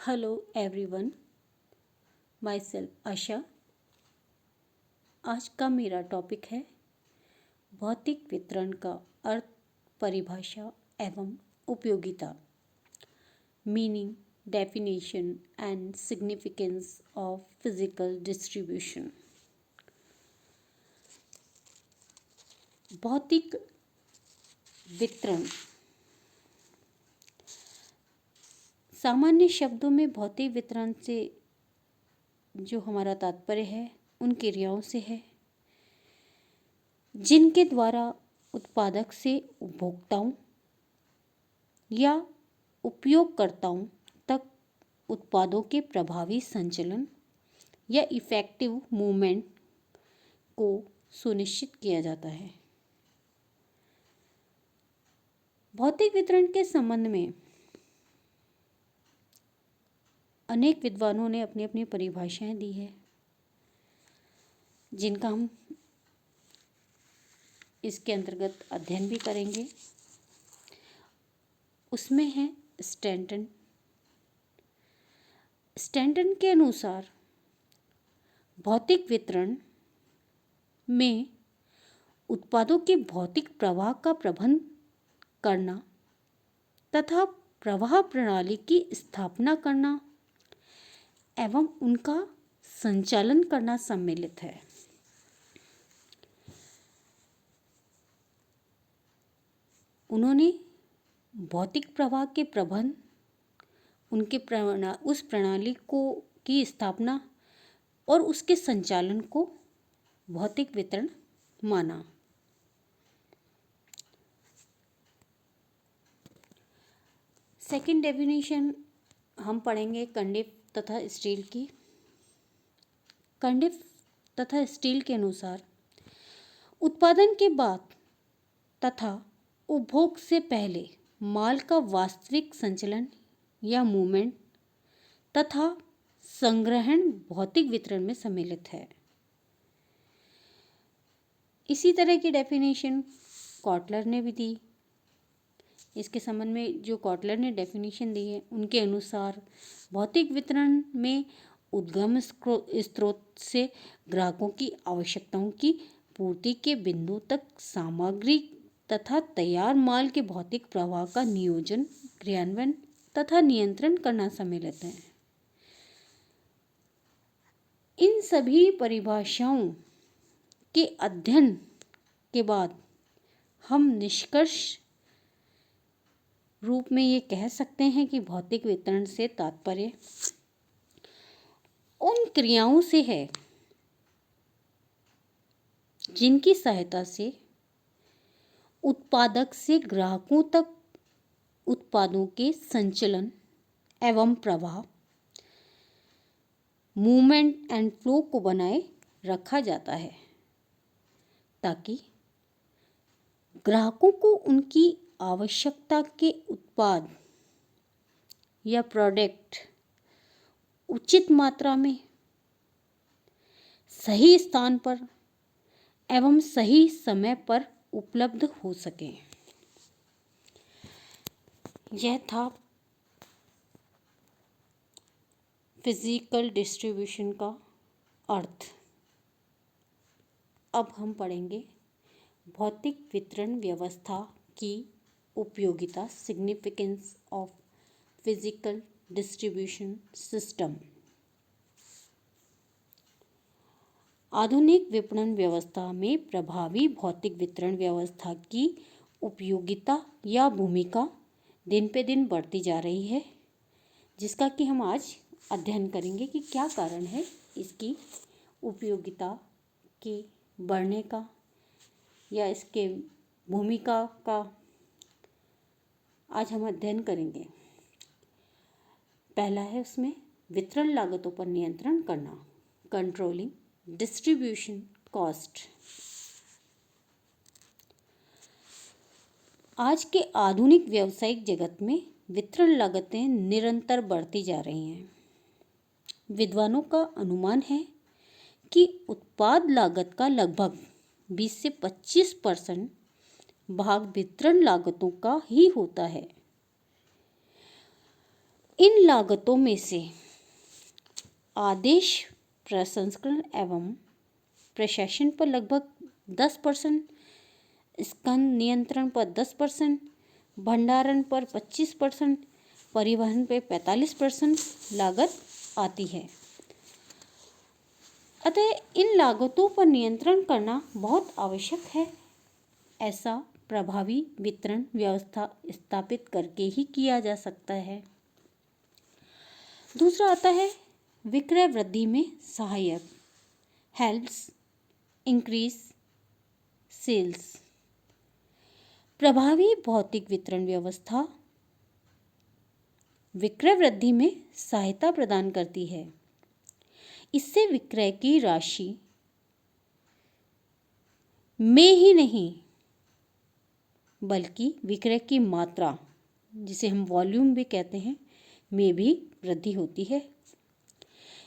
Hello everyone, my self आशा। आज का मेरा टॉपिक है भौतिक वितरण का अर्थ, परिभाषा एवं उपयोगिता। Meaning, definition and significance of physical distribution. भौतिक वितरण सामान्य शब्दों में भौतिक वितरण से जो हमारा तात्पर्य है उन क्रियाओं से है जिनके द्वारा उत्पादक से उपभोक्ताओं या उपयोगकर्ताओं तक उत्पादों के प्रभावी संचलन या इफेक्टिव मूवमेंट को सुनिश्चित किया जाता है। भौतिक वितरण के संबंध में अनेक विद्वानों ने अपनी अपनी परिभाषाएं दी है, जिनका हम इसके अंतर्गत अध्ययन भी करेंगे। उसमें है स्टैंटन। स्टैंटन के अनुसार भौतिक वितरण में उत्पादों के भौतिक प्रवाह का प्रबंध करना तथा प्रवाह प्रणाली की स्थापना करना एवं उनका संचालन करना सम्मिलित है। उन्होंने भौतिक प्रवाह के प्रबंध, उनके उस प्रणाली की स्थापना और उसके संचालन को भौतिक वितरण माना। सेकंड डेफिनेशन हम पढ़ेंगे कंडिफ तथा स्टील की। कंडिफ तथा स्टील के अनुसार उत्पादन के बाद तथा उपभोग से पहले माल का वास्तविक संचलन या मूवमेंट तथा संग्रहण भौतिक वितरण में सम्मिलित है। इसी तरह की डेफिनेशन कॉटलर ने भी दी। इसके संबंध में जो कॉटलर ने डेफिनेशन दी है उनके अनुसार भौतिक वितरण में उद्गम स्रोत से ग्राहकों की आवश्यकताओं की पूर्ति के बिंदु तक सामग्री तथा तैयार माल के भौतिक प्रवाह का नियोजन, क्रियान्वयन तथा नियंत्रण करना सम्मिलित है। इन सभी परिभाषाओं के अध्ययन के बाद हम निष्कर्ष रूप में ये कह सकते हैं कि भौतिक वितरण से तात्पर्य उन क्रियाओं से है जिनकी सहायता से उत्पादक से ग्राहकों तक उत्पादों के संचलन एवं प्रवाह, मूवमेंट एंड फ्लो को बनाए रखा जाता है, ताकि ग्राहकों को उनकी आवश्यकता के उत्पाद या प्रोडक्ट उचित मात्रा में, सही स्थान पर एवं सही समय पर उपलब्ध हो सके। यह था फिजिकल डिस्ट्रीब्यूशन का अर्थ। अब हम पढ़ेंगे भौतिक वितरण व्यवस्था की उपयोगिता, significance of physical distribution system. आधुनिक विपणन व्यवस्था में प्रभावी भौतिक वितरण व्यवस्था की उपयोगिता या भूमिका दिन पे दिन बढ़ती जा रही है, जिसका कि हम आज अध्ययन करेंगे कि क्या कारण है इसकी उपयोगिता की बढ़ने का या इसके भूमिका का आज हम अध्ययन करेंगे। पहला है उसमें वितरण लागतों पर नियंत्रण करना, कंट्रोलिंग डिस्ट्रीब्यूशन कॉस्ट। आज के आधुनिक व्यावसायिक जगत में वितरण लागतें निरंतर बढ़ती जा रही हैं। विद्वानों का अनुमान है कि उत्पाद लागत का लगभग 20 से 25% भाग वितरण लागतों का ही होता है। इन लागतों में से आदेश प्रसंस्करण एवं प्रशासन पर लगभग 10%, स्कंद नियंत्रण पर 10%, भंडारण पर 25%, परिवहन पे 45% लागत आती है। अतः इन लागतों पर नियंत्रण करना बहुत आवश्यक है। ऐसा प्रभावी वितरण व्यवस्था स्थापित करके ही किया जा सकता है। दूसरा आता है विक्रय वृद्धि में सहायक, हेल्प्स इंक्रीज सेल्स। प्रभावी भौतिक वितरण व्यवस्था विक्रय वृद्धि में सहायता प्रदान करती है। इससे विक्रय की राशि में ही नहीं बल्कि विक्रय की मात्रा, जिसे हम वॉल्यूम भी कहते हैं, में भी वृद्धि होती है।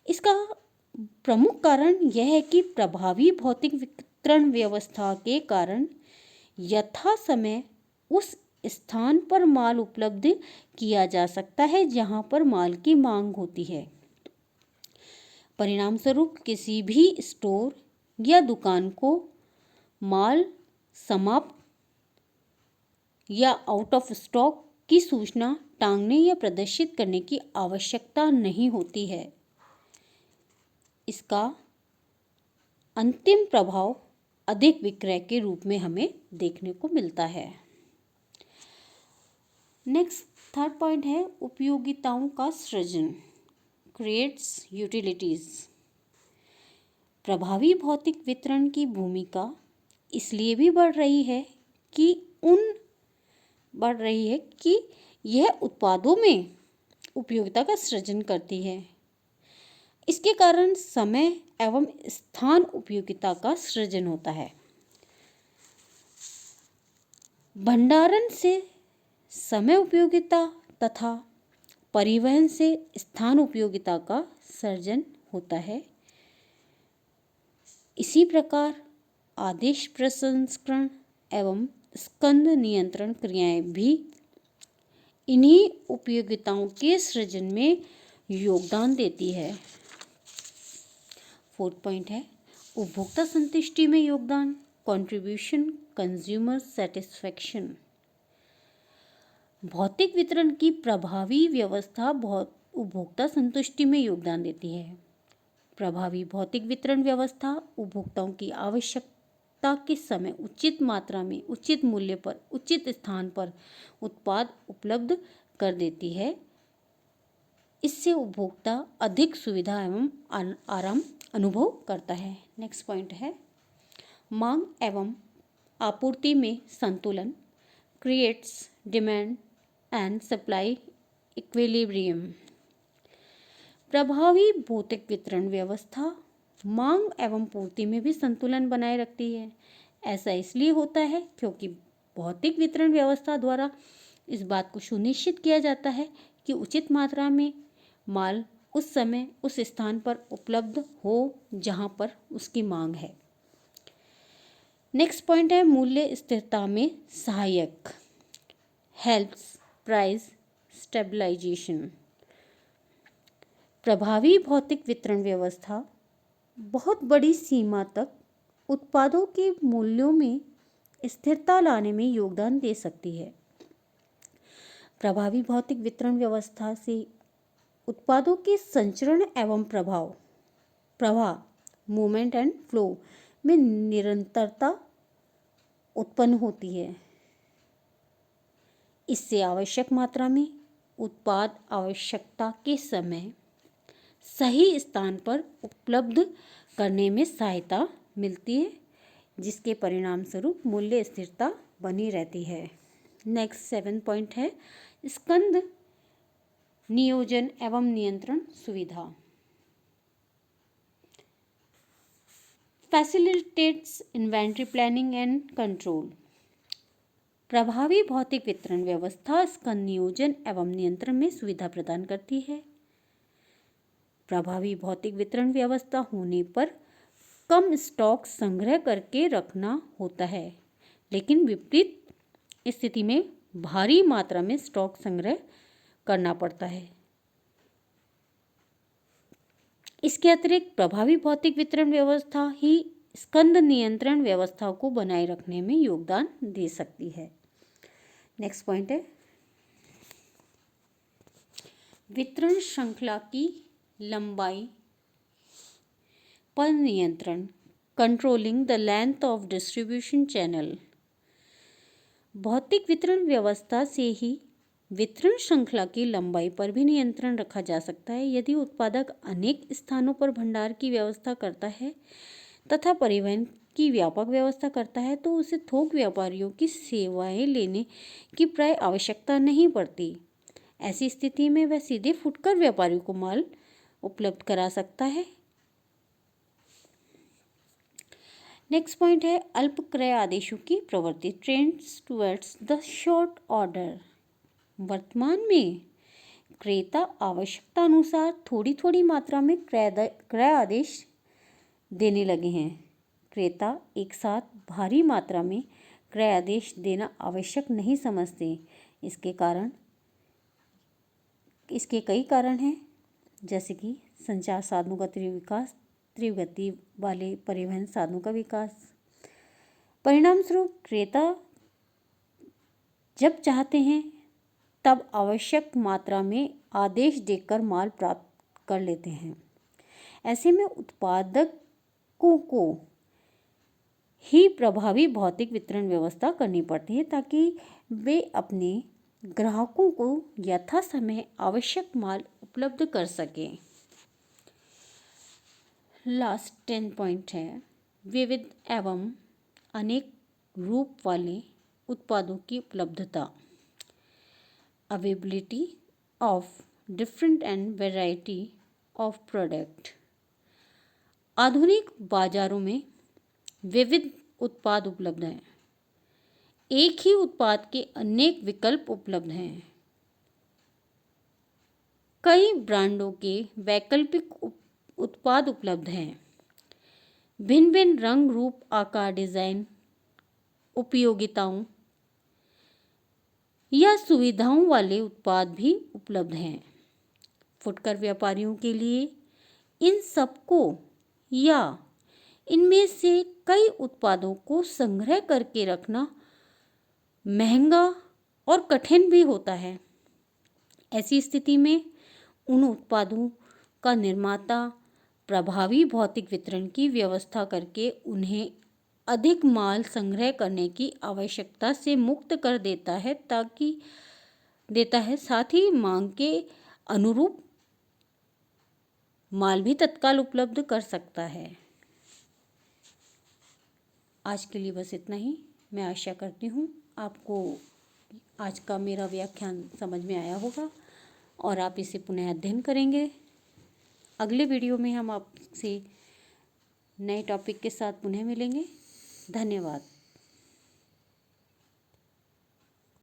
इसका प्रमुख कारण यह है कि प्रभावी भौतिक वितरण व्यवस्था के कारण यथा समय उस स्थान पर माल उपलब्ध किया जा सकता है जहां पर माल की मांग होती है। परिणाम स्वरूप किसी भी स्टोर या दुकान को माल समाप्त या आउट ऑफ स्टॉक की सूचना टांगने या प्रदर्शित करने की आवश्यकता नहीं होती है। इसका अंतिम प्रभाव अधिक विक्रय के रूप में हमें देखने को मिलता है। नेक्स्ट थर्ड पॉइंट है उपयोगिताओं का सृजन, क्रिएट्स यूटिलिटीज। प्रभावी भौतिक वितरण की भूमिका इसलिए भी बढ़ रही है कि यह उत्पादों में उपयोगिता का सृजन करती है। इसके कारण समय एवं स्थान उपयोगिता का सृजन होता है। भंडारण से समय उपयोगिता तथा परिवहन से स्थान उपयोगिता का सृजन होता है। इसी प्रकार आदेश प्रसंस्करण एवं स्कंद नियंत्रण क्रियाएं भी इन्हीं उपयोगिताओं के सृजन में योगदान देती है। फोर्थ पॉइंट है उपभोक्ता संतुष्टि में योगदान, कंट्रीब्यूशन कंज्यूमर सेटिस्फैक्शन। भौतिक वितरण की प्रभावी व्यवस्था उपभोक्ता संतुष्टि में योगदान देती है। प्रभावी भौतिक वितरण व्यवस्था उपभोक्ताओं की आवश्यकता के समय उचित मात्रा में, उचित मूल्य पर, उचित स्थान पर उत्पाद उपलब्ध कर देती है। इससे उपभोक्ता अधिक सुविधा एवं आराम अनुभव करता है। नेक्स्ट पॉइंट है मांग एवं आपूर्ति में संतुलन, creates demand and supply equilibrium. प्रभावी भौतिक वितरण व्यवस्था मांग एवं पूर्ति में भी संतुलन बनाए रखती है। ऐसा इसलिए होता है क्योंकि भौतिक वितरण व्यवस्था द्वारा इस बात को सुनिश्चित किया जाता है कि उचित मात्रा में माल उस समय उस स्थान पर उपलब्ध हो जहां पर उसकी मांग है। नेक्स्ट पॉइंट है मूल्य स्थिरता में सहायक, हेल्प्स प्राइस स्टेबलाइजेशन। प्रभावी भौतिक वितरण व्यवस्था बहुत बड़ी सीमा तक उत्पादों के मूल्यों में स्थिरता लाने में योगदान दे सकती है। प्रभावी भौतिक वितरण व्यवस्था से उत्पादों के संचरण एवं प्रवाह मूवमेंट एंड फ्लो में निरंतरता उत्पन्न होती है। इससे आवश्यक मात्रा में उत्पाद आवश्यकता के समय सही स्थान पर उपलब्ध करने में सहायता मिलती है, जिसके परिणाम स्वरूप मूल्य स्थिरता बनी रहती है। नेक्स्ट 7 पॉइंट है स्कंद नियोजन एवं नियंत्रण सुविधा, facilitates inventory planning and control. प्रभावी भौतिक वितरण व्यवस्था स्कंद नियोजन एवं नियंत्रण में सुविधा प्रदान करती है। प्रभावी भौतिक वितरण व्यवस्था होने पर कम स्टॉक संग्रह करके रखना होता है, लेकिन विपरीत स्थिति में भारी मात्रा में स्टॉक संग्रह करना पड़ता है। इसके अतिरिक्त प्रभावी भौतिक वितरण व्यवस्था ही स्कंद नियंत्रण व्यवस्था को बनाए रखने में योगदान दे सकती है। नेक्स्ट पॉइंट है वितरण श्रृंखला की लंबाई पर नियंत्रण, controlling the length of distribution channel. भौतिक वितरण व्यवस्था से ही वितरण श्रृंखला की लंबाई पर भी नियंत्रण रखा जा सकता है। यदि उत्पादक अनेक स्थानों पर भंडार की व्यवस्था करता है तथा परिवहन की व्यापक व्यवस्था करता है तो उसे थोक व्यापारियों की सेवाएं लेने की प्राय आवश्यकता नहीं पड़ती। ऐसी स्थिति में वह सीधे फुटकर व्यापारियों को माल उपलब्ध करा सकता है। नेक्स्ट पॉइंट है अल्प क्रय आदेशों की प्रवृत्ति, trends towards the short order. वर्तमान में क्रेता आवश्यकता अनुसार थोड़ी थोड़ी मात्रा में क्रय आदेश देने लगे हैं। क्रेता एक साथ भारी मात्रा में क्रय आदेश देना आवश्यक नहीं समझते। इसके कई कारण हैं, जैसे कि संचार साधनों का तीव्र विकास, तीव्र गति वाले परिवहन साधनों का विकास। परिणामस्वरूप क्रेता जब चाहते हैं तब आवश्यक मात्रा में आदेश देकर माल प्राप्त कर लेते हैं। ऐसे में उत्पादकों को ही प्रभावी भौतिक वितरण व्यवस्था करनी पड़ती है ताकि वे अपने ग्राहकों को यथासमय आवश्यक माल उपलब्ध कर सकें। लास्ट 10 पॉइंट है विविध एवं अनेक रूप वाले उत्पादों की उपलब्धता, availability of different and variety of product. आधुनिक बाजारों में विविध उत्पाद उपलब्ध हैं। एक ही उत्पाद के अनेक विकल्प उपलब्ध हैं। कई ब्रांडों के वैकल्पिक उत्पाद उपलब्ध हैं। भिन्न भिन्न रंग, रूप, आकार, डिजाइन, उपयोगिताओं या सुविधाओं वाले उत्पाद भी उपलब्ध हैं। फुटकर व्यापारियों के लिए इन सबको या इनमें से कई उत्पादों को संग्रह करके रखना महंगा और कठिन भी होता है। ऐसी स्थिति में उन उत्पादों का निर्माता प्रभावी भौतिक वितरण की व्यवस्था करके उन्हें अधिक माल संग्रह करने की आवश्यकता से मुक्त कर देता है, साथ ही मांग के अनुरूप माल भी तत्काल उपलब्ध कर सकता है। आज के लिए बस इतना ही। मैं आशा करती हूँ आपको आज का मेरा व्याख्यान समझ में आया होगा और आप इसे पुनः अध्ययन करेंगे। अगले वीडियो में हम आपसे नए टॉपिक के साथ पुनः मिलेंगे। धन्यवाद।